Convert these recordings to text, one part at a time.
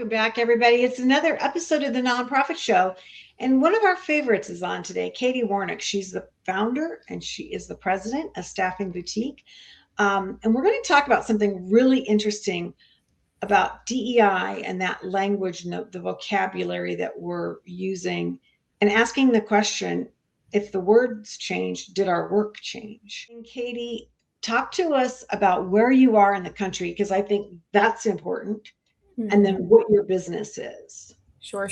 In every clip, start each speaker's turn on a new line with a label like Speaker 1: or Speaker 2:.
Speaker 1: back, everybody. It's another episode of the Nonprofit Show. And one of our favorites is on today, Katie Warnock. She's the founder and she is the president of Staffing Boutique. And we're going to talk about something really interesting about DEI and that language and the vocabulary that we're using, and asking the question, if the words change, did our work change? And Katie, talk to us about where you are in the country, because I think that's important, and then what your business is.
Speaker 2: Sure.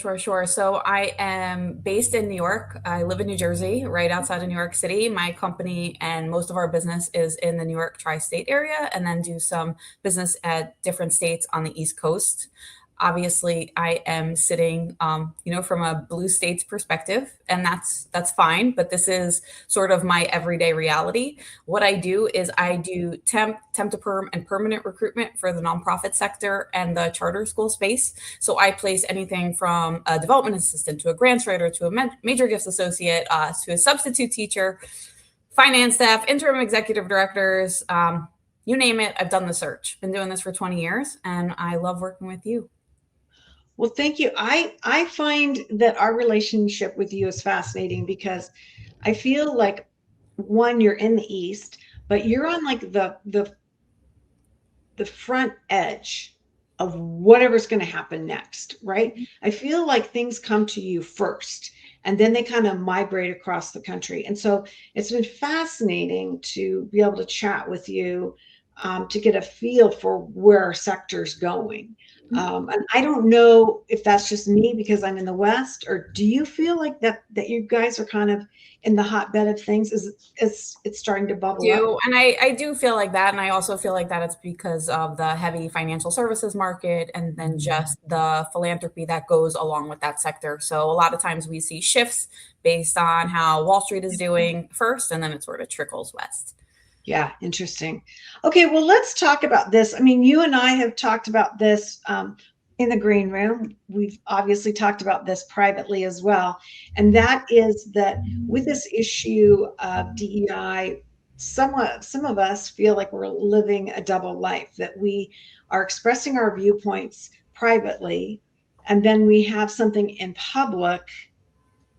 Speaker 2: So I am based in New York. I live in New Jersey, right outside of New York City. My company and most of our business is in the New York tri-state area, and then do some business at different states on the East Coast. Obviously, I am sitting, from a blue states perspective, and that's fine. But this is sort of my everyday reality. What I do is I do temp to perm, and permanent recruitment for the nonprofit sector and the charter school space. So I place anything from a development assistant to a grants writer to a major gifts associate to a substitute teacher, finance staff, interim executive directors. You name it, I've done the search. Been doing this for 20 years, and I love working with you.
Speaker 1: Well, thank you. I find that our relationship with you is fascinating because I feel like, one, you're in the East, but you're on like the front edge of whatever's going to happen next, right? I feel like things come to you first and then they kind of migrate across the country. And so it's been fascinating to be able to chat with you, to get a feel for where our sector's going. And I don't know if that's just me because I'm in the West, or do you feel like that you guys are kind of in the hotbed of things? Is it's starting to bubble up?
Speaker 2: And I do feel like that. And I also feel like that it's because of the heavy financial services market and then just the philanthropy that goes along with that sector. So a lot of times we see shifts based on how Wall Street is doing first, and then it sort of trickles west.
Speaker 1: Yeah, interesting. Okay, well, let's talk about this. I mean, you and I have talked about this in the green room. We've obviously talked about this privately as well. And that is that with this issue of DEI, some of us feel like we're living a double life, that we are expressing our viewpoints privately, and then we have something in public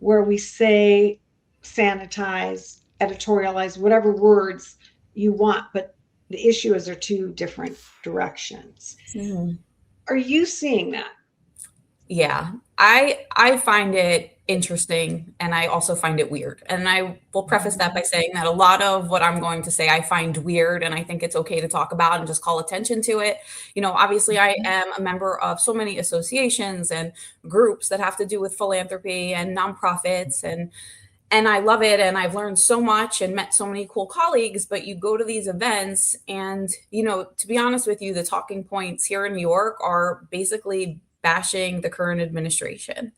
Speaker 1: where we say, sanitize, editorialize, whatever words you want, but the issue is they're two different directions. Are you seeing that?
Speaker 2: Yeah, I find it interesting, and I also find it weird. And I will preface that by saying that a lot of what I'm going to say I find weird, and I think it's okay to talk about and just call attention to it. Obviously I am a member of so many associations and groups that have to do with philanthropy and nonprofits, and I love it, and I've learned so much and met so many cool colleagues. But you go to these events and, to be honest with you, the talking points here in New York are basically bashing the current administration,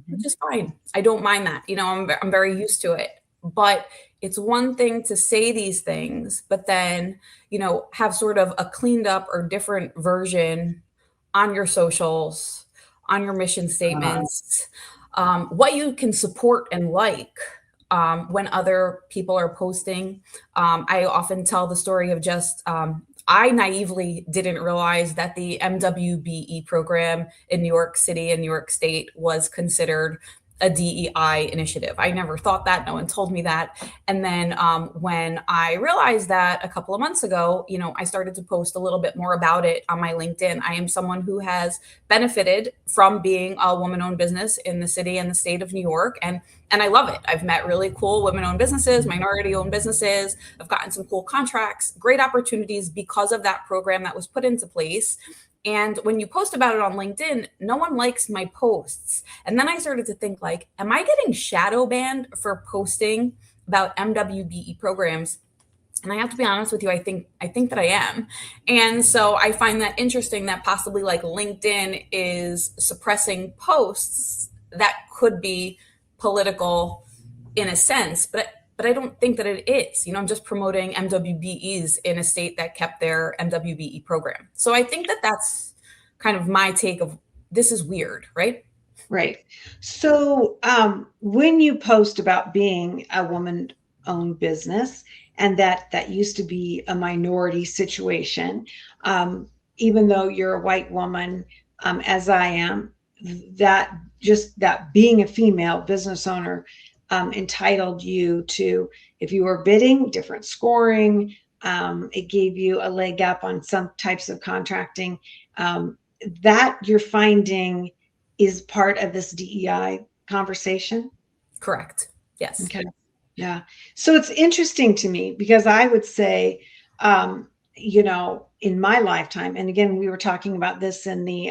Speaker 2: which is fine. I don't mind that. I'm very used to it. But it's one thing to say these things, but then, have sort of a cleaned up or different version on your socials, on your mission statements, what you can support and like. When other people are posting. I often tell the story of just, I naively didn't realize that the MWBE program in New York City and New York State was considered a DEI initiative. I never thought that. No one told me that. And then when I realized that a couple of months ago, I started to post a little bit more about it on my LinkedIn. I am someone who has benefited from being a woman-owned business in the city and the state of New York. And I love it. I've met really cool women-owned businesses, minority-owned businesses. I've gotten some cool contracts, great opportunities because of that program that was put into place. And when you post about it on LinkedIn, no one likes my posts. And then I started to think, like, am I getting shadow banned for posting about MWBE programs? And I have to be honest with you, I think that I am. And so I find that interesting that possibly like LinkedIn is suppressing posts that could be political in a sense, but I don't think that it is. I'm just promoting MWBEs in a state that kept their MWBE program. So I think that that's kind of my take of this is weird, right?
Speaker 1: Right. So when you post about being a woman-owned business, and that used to be a minority situation, even though you're a white woman, as I am, that just that being a female business owner entitled you to, if you were bidding, different scoring. It gave you a leg up on some types of contracting. That you're finding is part of this DEI conversation.
Speaker 2: Correct. Yes.
Speaker 1: Okay. Yeah. So it's interesting to me because I would say, in my lifetime, and again, we were talking about this in the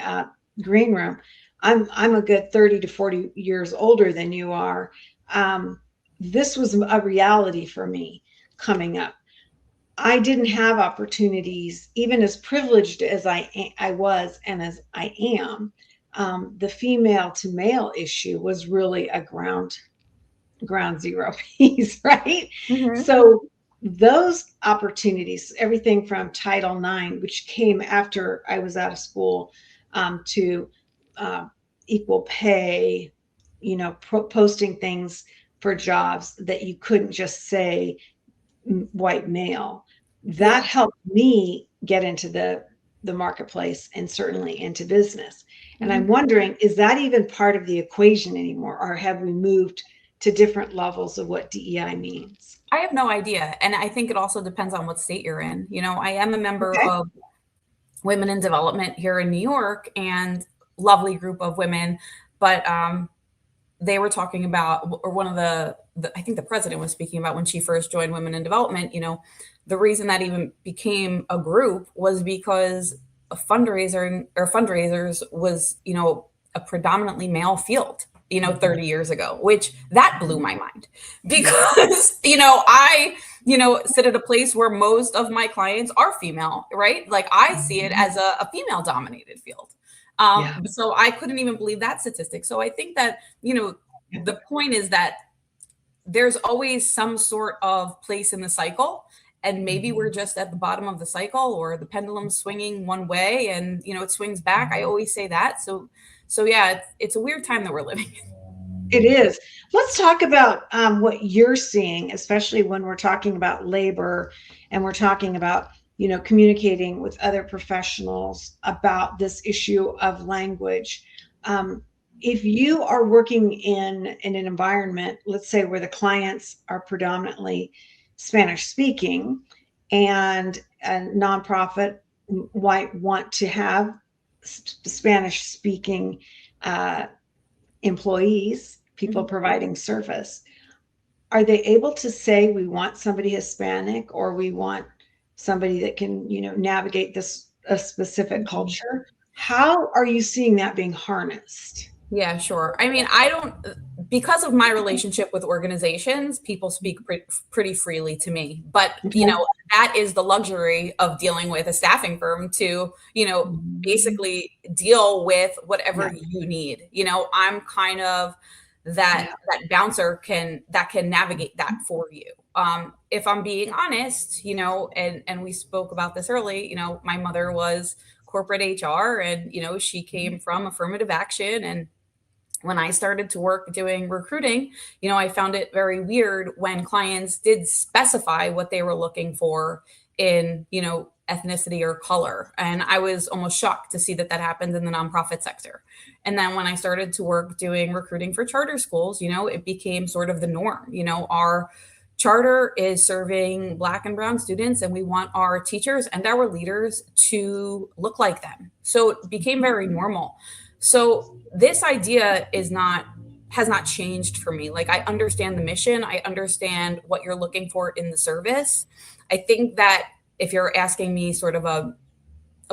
Speaker 1: green room. I'm a good 30 to 40 years older than you are. This was a reality for me coming up. I didn't have opportunities, even as privileged as I was and as I am. The female to male issue was really a ground zero piece, right?
Speaker 2: Mm-hmm.
Speaker 1: So those opportunities, everything from Title IX, which came after I was out of school, to uh, equal pay, posting things for jobs that you couldn't just say white male.
Speaker 2: Yeah.
Speaker 1: That helped me get into the marketplace and certainly into business. And
Speaker 2: Mm-hmm.
Speaker 1: I'm wondering, is that even part of the equation anymore, or have we moved to different levels of what DEI means?
Speaker 2: I have no idea. And I think it also depends on what state you're in. I am a member
Speaker 1: Okay.
Speaker 2: of Women in Development here in New York, and lovely group of women. But they were talking about, or one of I think the president was speaking about when she first joined Women in Development, the reason that even became a group was because a fundraisers was, a predominantly male field, 30 years ago, which that blew my mind because, I, sit at a place where most of my clients are female, right? Like I see it as a female dominated field.
Speaker 1: Yeah.
Speaker 2: So I couldn't even believe that statistic. So I think that, the point is that there's always some sort of place in the cycle. And maybe we're just at the bottom of the cycle, or the pendulum's swinging one way and, it swings back. I always say that. So yeah, it's a weird time that we're living in.
Speaker 1: It is. Let's talk about what you're seeing, especially when we're talking about labor and we're talking about, communicating with other professionals about this issue of language. If you are working in an environment, let's say where the clients are predominantly Spanish speaking, and a nonprofit might want to have Spanish speaking employees, people
Speaker 2: Mhm.
Speaker 1: providing service, are they able to say we want somebody Hispanic, or we want somebody that can, navigate this a specific culture? How are you seeing that being harnessed?
Speaker 2: Yeah, sure. I mean, I don't, because of my relationship with organizations, people speak pretty freely to me. But,
Speaker 1: Okay.
Speaker 2: that is the luxury of dealing with a staffing firm to,
Speaker 1: Mhm.
Speaker 2: basically deal with whatever
Speaker 1: Yeah.
Speaker 2: you need. I'm kind of that
Speaker 1: Yeah.
Speaker 2: bouncer that can navigate that for you. If I'm being honest, and we spoke about this early, my mother was corporate HR, and she came from affirmative action. And when I started to work doing recruiting, I found it very weird when clients did specify what they were looking for in, ethnicity or color. And I was almost shocked to see that happened in the nonprofit sector. And then when I started to work doing recruiting for charter schools, it became sort of the norm. Our charter is serving Black and Brown students, and we want our teachers and our leaders to look like them. So it became very normal. So this idea has not changed for me. Like, I understand the mission, I understand what you're looking for in the service. I think that if you're asking me sort of a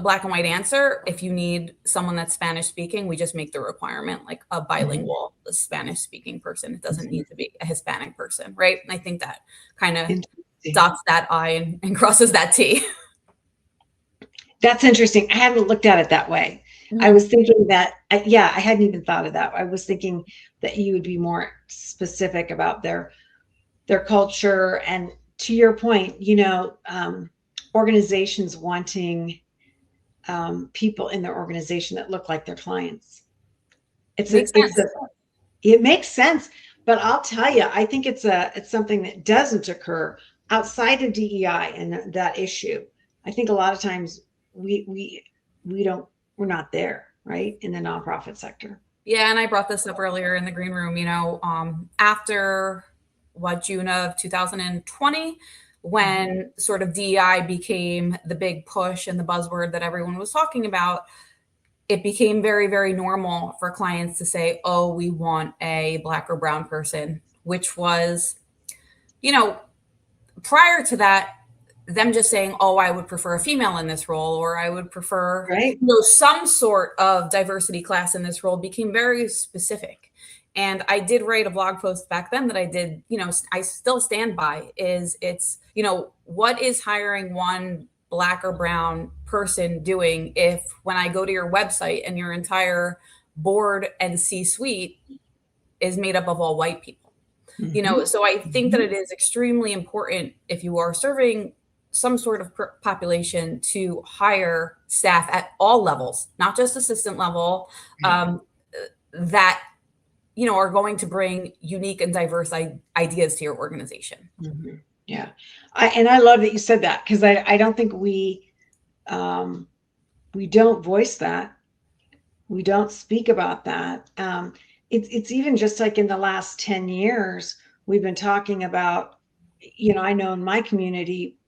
Speaker 2: black and white answer, if you need someone that's Spanish speaking, we just make the requirement like a bilingual Spanish speaking person. It doesn't need to be a Hispanic person, right? And I think that kind of
Speaker 1: Interesting.
Speaker 2: dots that I and crosses that T.
Speaker 1: That's interesting. I hadn't looked at it that way. I
Speaker 2: Mhm.
Speaker 1: was thinking that, yeah, I hadn't even thought of that. I was thinking that you would be more specific about their culture. And to your point, organizations wanting people in their organization that look like their clients. It's
Speaker 2: Makes
Speaker 1: a, it's a,
Speaker 2: sense.
Speaker 1: it makes sense, but I'll tell you, I think it's something that doesn't occur outside of DEI and that issue. I think a lot of times we we don't we're not there. right? In the nonprofit sector.
Speaker 2: Yeah, and I brought this up earlier in the green room, after June of 2020, when sort of DEI became the big push and the buzzword that everyone was talking about, it became very, very normal for clients to say, oh, we want a Black or brown person, which was, prior to that, them just saying, oh, I would prefer a female in this role, or I would prefer,
Speaker 1: Right.
Speaker 2: some sort of diversity class in this role, became very specific. And I did write a blog post back then that I did, I still stand by, it's, what is hiring one Black or brown person doing if, when I go to your website and your entire board and C-suite is made up of all white people? So I think that it is extremely important, if you are serving some sort of population, to hire staff at all levels, not just assistant level, that are going to bring unique and diverse ideas to your organization.
Speaker 1: Yeah, and I love that you said that, because I don't think we don't voice that. We don't speak about that. It's even just like in the last 10 years, we've been talking about, I know in my community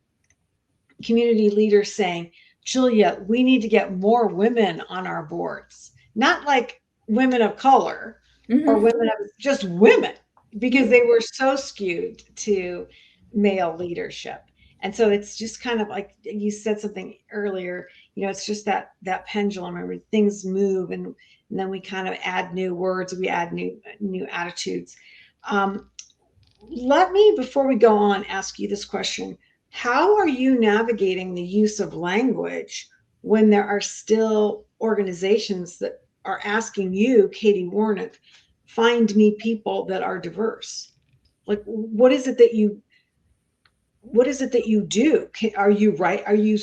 Speaker 1: leaders saying, Julia, we need to get more women on our boards, not like women of color or women of just women, because they were so skewed to male leadership. And so it's just kind of like you said something earlier, it's just that pendulum, where things move, and then we kind of add new words, we add new attitudes. Let me, before we go on, ask you this question. How are you navigating the use of language when there are still organizations that are asking you, Katie Warnock, find me people that are diverse? Like, what is it that you do? Are you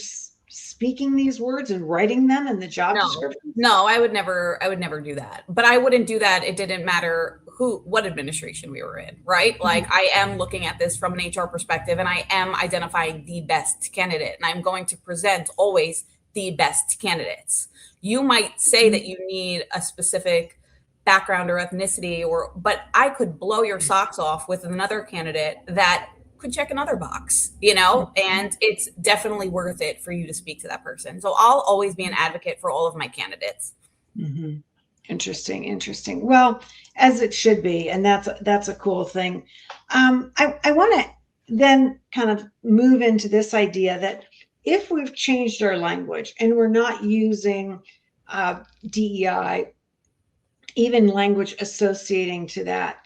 Speaker 1: speaking these words and writing them in the job description?
Speaker 2: No, I would never do that. But I wouldn't do that. It didn't matter what administration we were in, right? Like, I am looking at this from an HR perspective, and I am identifying the best candidate, and I'm going to present always the best candidates. You might say that you need a specific background or ethnicity, but I could blow your socks off with another candidate that could check another box, and it's definitely worth it for you to speak to that person. So I'll always be an advocate for all of my candidates.
Speaker 1: Mm-hmm. Interesting. Well, as it should be, and that's a cool thing. I want to then kind of move into this idea that if we've changed our language and we're not using DEI, even language associating to that,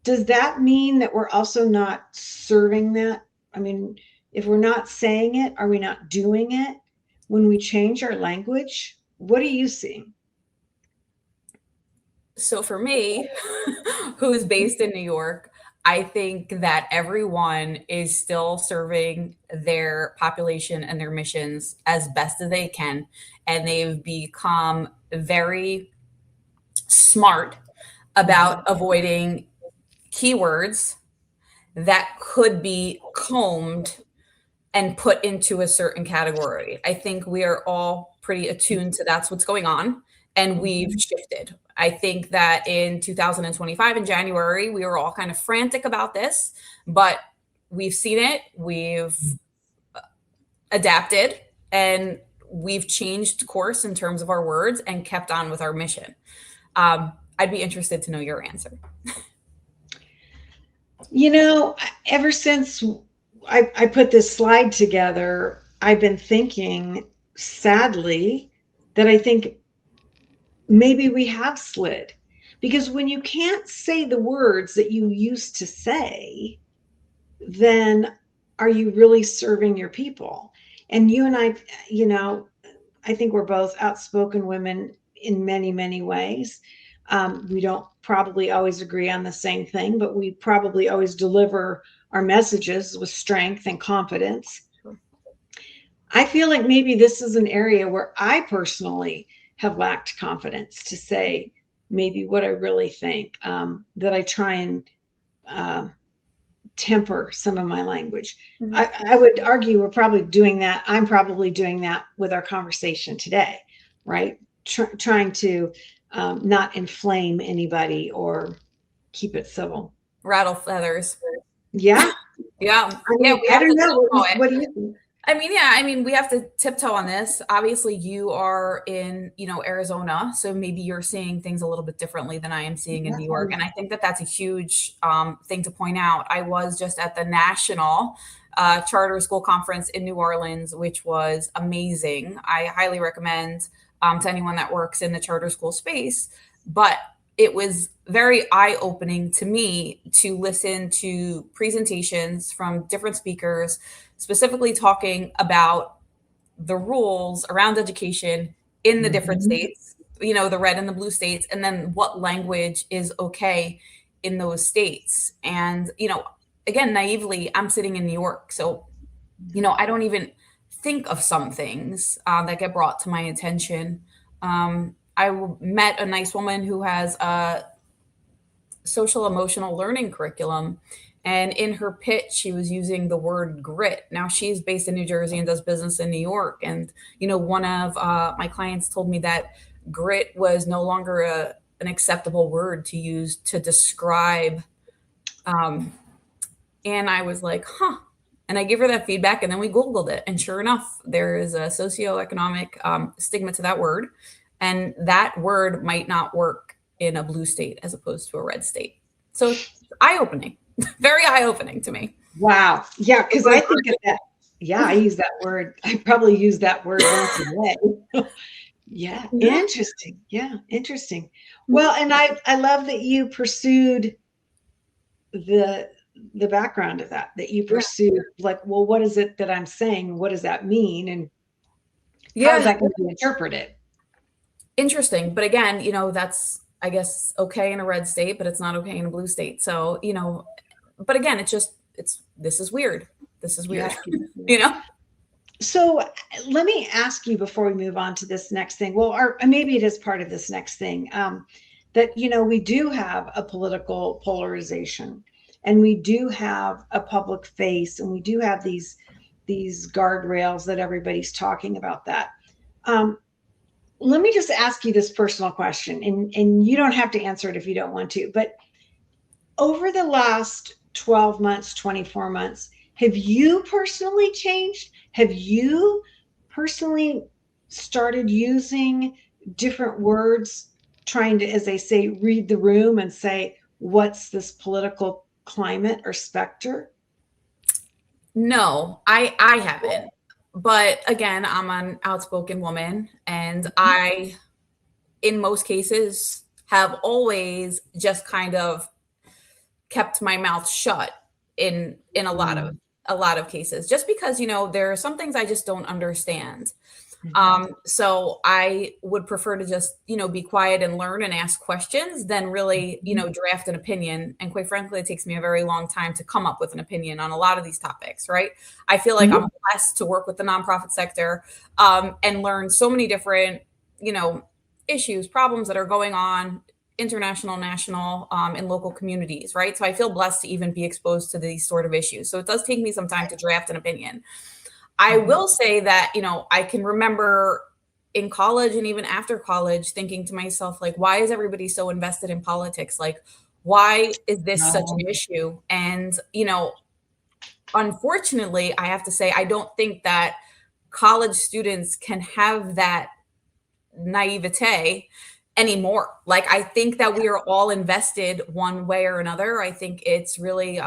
Speaker 1: does that mean that we're also not serving that? I mean, if we're not saying it, are we not doing it when we change our language? What are you seeing?
Speaker 2: So for me, who's based in New York, I think that everyone is still serving their population and their missions as best as they can. And they've become very smart about avoiding keywords that could be combed and put into a certain category. I think we are all pretty attuned to that's what's going on, and we've shifted. I think that in 2025 in January, we were all kind of frantic about this, but we've seen it, we've adapted, and we've changed course in terms of our words and kept on with our mission. I'd be interested to know your answer.
Speaker 1: Ever since I put this slide together, I've been thinking, sadly, that I think maybe we have slid, because when you can't say the words that you used to say, then are you really serving your people? And you and I think we're both outspoken women in many, many ways. We don't probably always agree on the same thing, but we probably always deliver our messages with strength and confidence. I feel like maybe this is an area where I personally have lacked confidence to say maybe what I really think, that I try and temper some of my language. I would argue we're probably doing that. I'm probably doing that with our conversation today, right? trying to not inflame anybody or keep it civil.
Speaker 2: Rattle feathers.
Speaker 1: Yeah.
Speaker 2: Yeah.
Speaker 1: I
Speaker 2: Yeah,
Speaker 1: mean,
Speaker 2: we
Speaker 1: I
Speaker 2: have to
Speaker 1: don't know.
Speaker 2: tiptoe it.
Speaker 1: What do you think?
Speaker 2: I mean, yeah, I mean, we have to tiptoe on this. Obviously, you are in, Arizona, so maybe you're seeing things a little bit differently than I am seeing in New York. And I think that that's a huge thing to point out. I was just at the National Charter School Conference in New Orleans, which was amazing. I highly recommend to anyone that works in the charter school space. But it was very eye-opening to me to listen to presentations from different speakers, specifically talking about the rules around education in the different
Speaker 1: Mhm.
Speaker 2: states, the red and the blue states, and then what language is okay in those states. And, again, naively, I'm sitting in New York. So, I don't even think of some things that get brought to my attention. I met a nice woman who has a social emotional learning curriculum. And in her pitch, she was using the word grit. Now she's based in New Jersey and does business in New York. And, one of my clients told me that grit was no longer an acceptable word to use to describe. Um, and I was like, huh. And I gave her that feedback, and then we Googled it. And sure enough, there is a socioeconomic stigma to that word. And that word might not work in a blue state as opposed to a red state. So eye opening, very eye opening to me.
Speaker 1: Wow. Yeah, because I think of that. Yeah, I use that word. I probably use that word once a day. Yeah,
Speaker 2: Yeah.
Speaker 1: interesting. Yeah, interesting. Well, and I love that you pursued the the background of that you
Speaker 2: Yeah.
Speaker 1: pursued, like, well, what is it that I'm saying? What does that mean? And how is
Speaker 2: Yeah.
Speaker 1: that going to be interpreted?
Speaker 2: Interesting. But again, that's, I guess, okay in a red state, but it's not okay in a blue state. So, but again, this is weird. This is weird,
Speaker 1: Yeah.
Speaker 2: you know?
Speaker 1: So let me ask you before we move on to this next thing. Well, or maybe it is part of this next thing, that we do have a political polarization, and we do have a public face, and we do have these guardrails that everybody's talking about that. Um, Let me just ask you this personal question, and you don't have to answer it if you don't want to, but over the last 12 months, 24 months, have you personally changed? Have you personally started using different words, trying to, as they say, read the room and say, what's this political climate or specter?
Speaker 2: No, I haven't. But again, I'm an outspoken woman, and I, in most cases, have always just kind of kept my mouth shut in
Speaker 1: Mm.
Speaker 2: a lot of cases, just because there are some things I just don't understand.
Speaker 1: Mhm.
Speaker 2: So I would prefer to just, be quiet and learn and ask questions than really, draft an opinion. And quite frankly, it takes me a very long time to come up with an opinion on a lot of these topics, right? I feel like
Speaker 1: Mhm.
Speaker 2: I'm blessed to work with the nonprofit sector and learn so many different, you know, issues, problems that are going on international, national, and local communities, right? So I feel blessed to even be exposed to these sort of issues. So it does take me some time to draft an opinion. I
Speaker 1: Mhm.
Speaker 2: will say that, I can remember in college and even after college thinking to myself, like, why is everybody so invested in politics? Like, why is this such
Speaker 1: Um,
Speaker 2: an issue? And, unfortunately, I have to say, I don't think that college students can have that naivete anymore. Like, I think that we are all invested one way or another. I think it's really,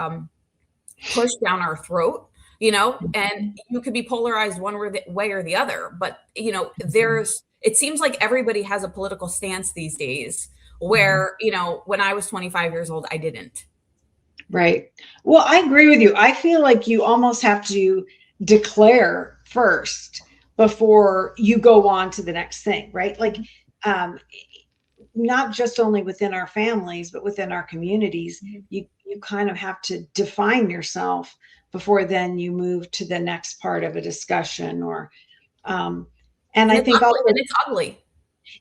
Speaker 2: pushed down our throat, and you could be polarized one way or the other. But, it seems like everybody has a political stance these days
Speaker 1: Mhm.
Speaker 2: where, when I was 25 years old, I didn't.
Speaker 1: Right. Well, I agree with you. I feel like you almost have to declare first before you go on to the next thing, right? Like, um, not just only within our families, but within our communities, you kind of have to define yourself before then you move to the next part of a discussion, or um, and
Speaker 2: And
Speaker 1: I
Speaker 2: it's
Speaker 1: think
Speaker 2: ugly.
Speaker 1: also
Speaker 2: And it's ugly.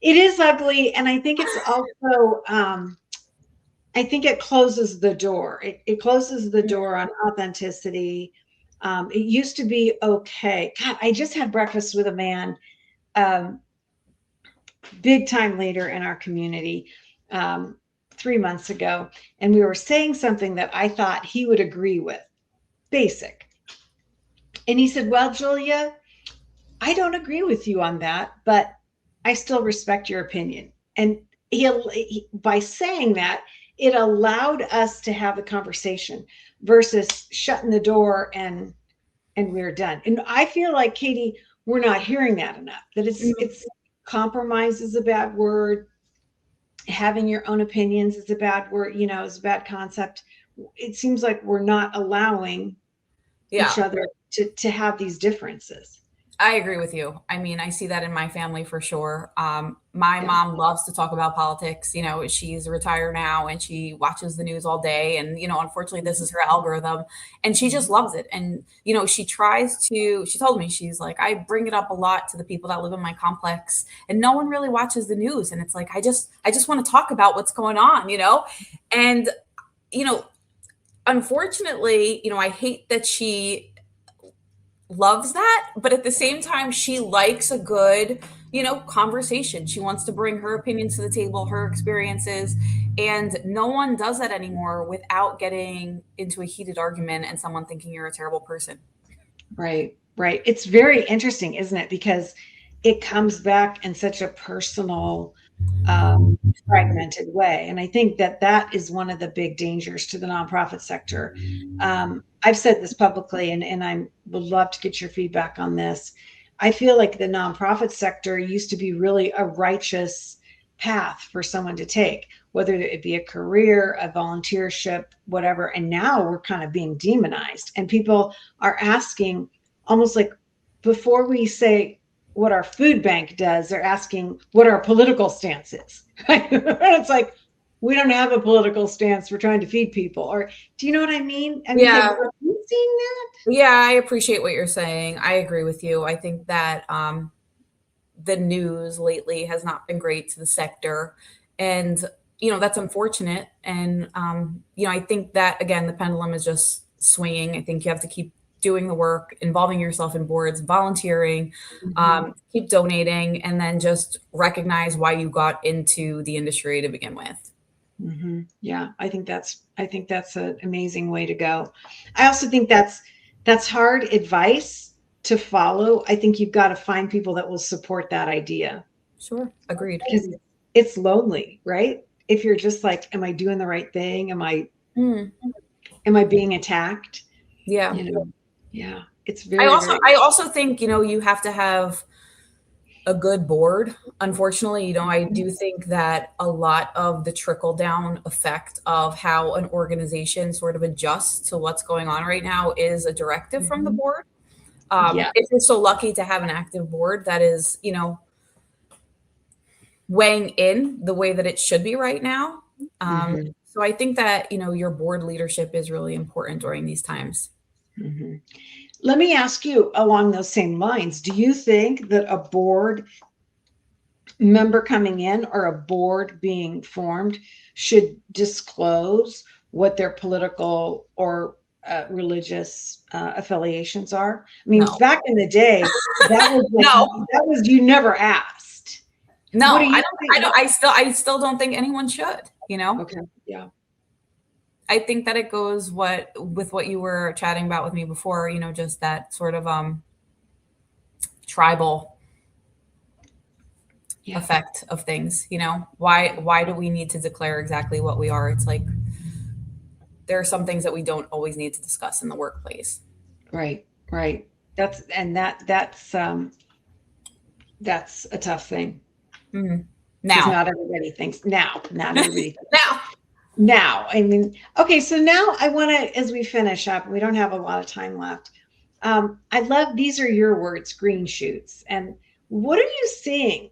Speaker 1: it is ugly, and I think it's also I think it closes the door. It closes the door on authenticity. It used to be okay. God, I just had breakfast with a man um, big time leader in our community 3 months ago, and we were saying something that I thought he would agree with, basic. And he said, "Well, Julia, I don't agree with you on that, but I still respect your opinion." And by saying that, it allowed us to have the conversation versus shutting the door and we're done. And I feel like, Katie, we're not hearing that enough. That it's compromise is a bad word. Having your own opinions is a bad word, is a bad concept. It seems like we're not allowing each
Speaker 2: Yeah.
Speaker 1: other to have these differences.
Speaker 2: I agree with you. I mean, I see that in my family for sure. My
Speaker 1: Yeah.
Speaker 2: mom loves to talk about politics. She's retired now and she watches the news all day. And, unfortunately, this is her algorithm and she just loves it. And, she told me, she's like, I bring it up a lot to the people that live in my complex and no one really watches the news. And it's like, I just want to talk about what's going on, And, unfortunately, I hate that she loves that, but at the same time she likes a good conversation. She wants to bring her opinions to the table, her experiences, and no one does that anymore without getting into a heated argument and someone thinking you're a terrible person.
Speaker 1: Right, right. It's very interesting, isn't it? Because it comes back in such a personal, fragmented way. And I think that that is one of the big dangers to the nonprofit sector. I've said this publicly, and I would love to get your feedback on this. I feel like the nonprofit sector used to be really a righteous path for someone to take, whether it be a career, a volunteership, whatever. And now we're kind of being demonized, and people are asking almost like, before we say what our food bank does, they're asking what our political stance is. It's like, we don't have a political stance. We're trying to feed people. Or do you know what I mean? I mean,
Speaker 2: Yeah.
Speaker 1: have you seen that?
Speaker 2: Yeah, I appreciate what you're saying. I agree with you. I think that the news lately has not been great to the sector. And, that's unfortunate. And, I think that, again, the pendulum is just swinging. I think you have to keep doing the work, involving yourself in boards, volunteering, keep donating, and then just recognize why you got into the industry to begin with.
Speaker 1: Yeah, I think that's an amazing way to go. I also think that's hard advice to follow. I think you've got to find people that will support that idea,
Speaker 2: Sure. Agreed.
Speaker 1: because it's lonely, right? If you're just like, am I doing the right thing?
Speaker 2: Mm,
Speaker 1: Am I being attacked?
Speaker 2: yeah.
Speaker 1: Yeah, it's
Speaker 2: I
Speaker 1: very,
Speaker 2: also
Speaker 1: very.
Speaker 2: I also think, you have to have a good board. Unfortunately, I do think that a lot of the trickle down effect of how an organization sort of adjusts to what's going on right now is a directive from the
Speaker 1: Mhm.
Speaker 2: board.
Speaker 1: Yeah.
Speaker 2: If you're so lucky to have an active board that is, weighing in the way that it should be right now.
Speaker 1: Mhm.
Speaker 2: So I think that, your board leadership is really important during these times.
Speaker 1: Mhm. Let me ask you along those same lines. Do you think that a board member coming in or a board being formed should disclose what their political or religious affiliations are? I mean,
Speaker 2: No,
Speaker 1: back in the day, that was like,
Speaker 2: no,
Speaker 1: that was, you never asked. What do
Speaker 2: no.
Speaker 1: you think?
Speaker 2: I still don't think anyone should.
Speaker 1: Okay. Yeah.
Speaker 2: I think that it goes with what you were chatting about with me before, just that sort of tribal
Speaker 1: Yeah.
Speaker 2: effect of things. Why do we need to declare exactly what we are? It's like there are some things that we don't always need to discuss in the workplace.
Speaker 1: Right. Right. That's a tough thing,
Speaker 2: Mm-hmm.
Speaker 1: because
Speaker 2: Now,
Speaker 1: not everybody thinks now. Not everybody
Speaker 2: now,
Speaker 1: now. I mean, okay, so now I want to, as we finish up, we don't have a lot of time left. I love, these are your words, green shoots. And what are you seeing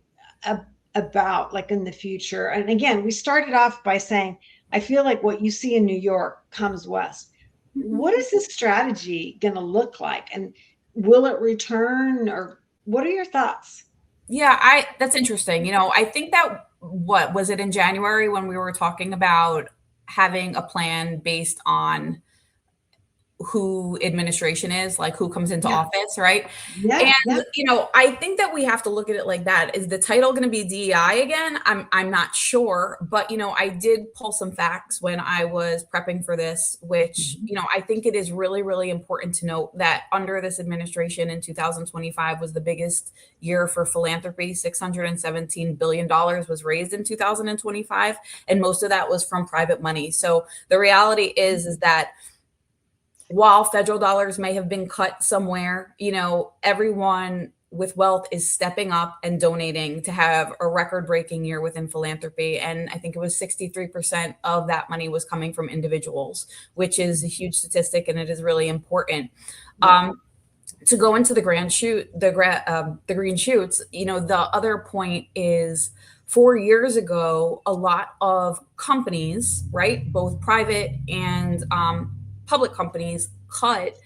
Speaker 1: about, like, in the future? And again, we started off by saying, I feel like what you see in New York comes west. What is this strategy going to look like? And will it return, or what are your thoughts?
Speaker 2: yeah, that's interesting. I think that what was it in January when we were talking about having a plan based on who administration is, like who comes into
Speaker 1: Yeah.
Speaker 2: office, right?
Speaker 1: Yeah. Yeah.
Speaker 2: And I think that we have to look at it like that. Is the title going to be DEI again? I'm not sure, but I did pull some facts when I was prepping for this, which
Speaker 1: Mhm.
Speaker 2: I think it is really, really important to note that under this administration in 2025 was the biggest year for philanthropy. $617 billion was raised in 2025, and most of that was from private money. So the reality is that while federal dollars may have been cut somewhere, everyone with wealth is stepping up and donating to have a record breaking year within philanthropy. And I think it was 63% of that money was coming from individuals, which is a huge statistic, and it is really important.
Speaker 1: Yeah.
Speaker 2: To go into the the green shoots, the other point is 4 years ago, a lot of companies, right, both private and public companies, cut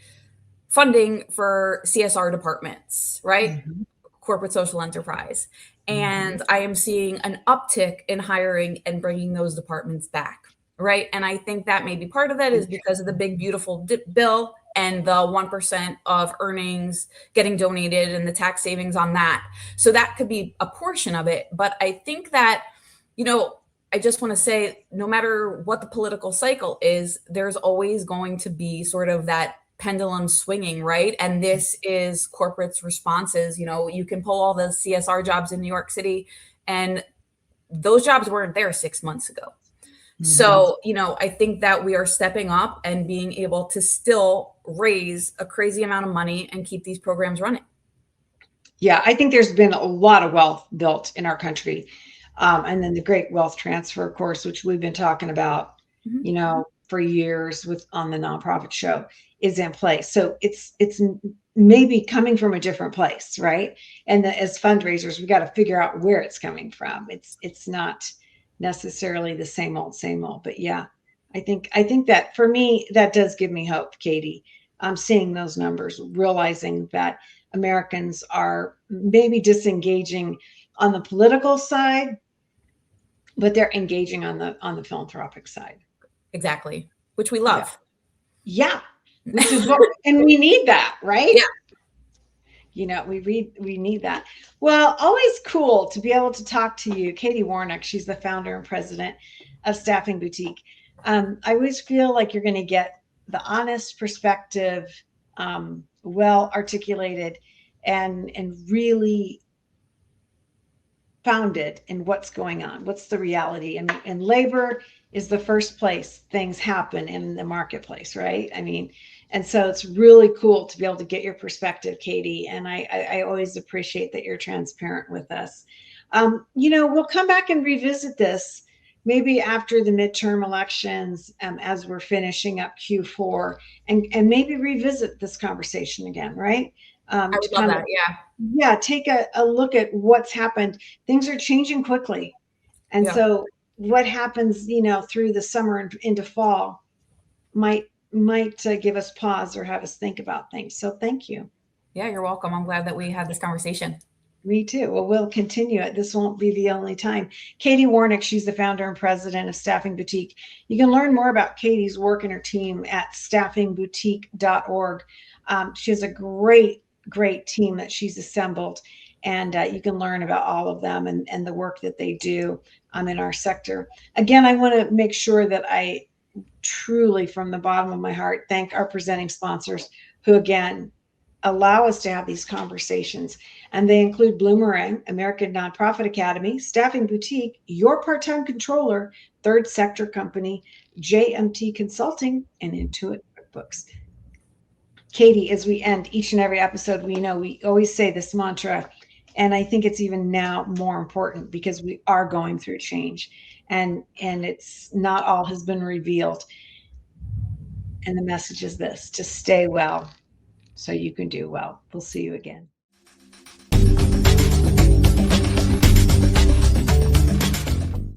Speaker 2: funding for CSR departments, right?
Speaker 1: Mhm.
Speaker 2: Corporate social enterprise.
Speaker 1: Mhm.
Speaker 2: And I am seeing an uptick in hiring and bringing those departments back, right? And I think that maybe part of that is because of the big, beautiful bill and the 1% of earnings getting donated and the tax savings on that. So that could be a portion of it. But I think that, I just want to say, no matter what the political cycle is, there's always going to be sort of that pendulum swinging, right? And this is corporate's responses. You can pull all the CSR jobs in New York City, and those jobs weren't there 6 months ago.
Speaker 1: Mhm.
Speaker 2: So, I think that we are stepping up and being able to still raise a crazy amount of money and keep these programs running.
Speaker 1: Yeah, I think there's been a lot of wealth built in our country. And then the great wealth transfer, of course, which we've been talking about,
Speaker 2: Mhm.
Speaker 1: for years with on the nonprofit show, is in place. So it's maybe coming from a different place, right? And as fundraisers, we got to figure out where it's coming from. It's not necessarily the same old. But yeah, I think that for me, that does give me hope, Katie. I'm seeing those numbers, realizing that Americans are maybe disengaging on the political side, but they're engaging on the philanthropic side.
Speaker 2: Exactly. Which we
Speaker 1: Yeah.
Speaker 2: love.
Speaker 1: Yeah. Which is what and we need that, right?
Speaker 2: Yeah.
Speaker 1: We need that. Well, always cool to be able to talk to you. Katie Warnock, she's the founder and president of Staffing Boutique. I always feel like you're going to get the honest perspective, well articulated, and really founded in what's going on, what's the reality. And labor is the first place things happen in the marketplace, right? I mean, and so it's really cool to be able to get your perspective, Katie. And I always appreciate that you're transparent with us. We'll come back and revisit this maybe after the midterm elections, as we're finishing up Q4, and maybe revisit this conversation again, right?
Speaker 2: I
Speaker 1: To
Speaker 2: would love
Speaker 1: kind
Speaker 2: that.
Speaker 1: of,
Speaker 2: Yeah.
Speaker 1: yeah, take a look at what's happened. Things are changing quickly. And
Speaker 2: Yeah.
Speaker 1: so what happens, through the summer and into fall might give us pause or have us think about things. So thank you.
Speaker 2: Yeah, you're welcome. I'm glad that we had this conversation.
Speaker 1: Me too. Well, we'll continue it. This won't be the only time. Katie Warnock, she's the founder and president of Staffing Boutique. You can learn more about Katie's work and her team at staffingboutique.org. She has a great team that she's assembled, and you can learn about all of them and the work that they do in our sector. Again, I want to make sure that I truly, from the bottom of my heart, thank our presenting sponsors who, again, allow us to have these conversations. And they include Bloomerang, American Nonprofit Academy, Staffing Boutique, Your Part-Time Controller, Third Sector Company, JMT Consulting, and Intuit QuickBooks. Katie, as we end each and every episode, we always say this mantra, and I think it's even now more important because we are going through change, and it's not all has been revealed. And the message is this: to stay well so you can do well. We'll see you again.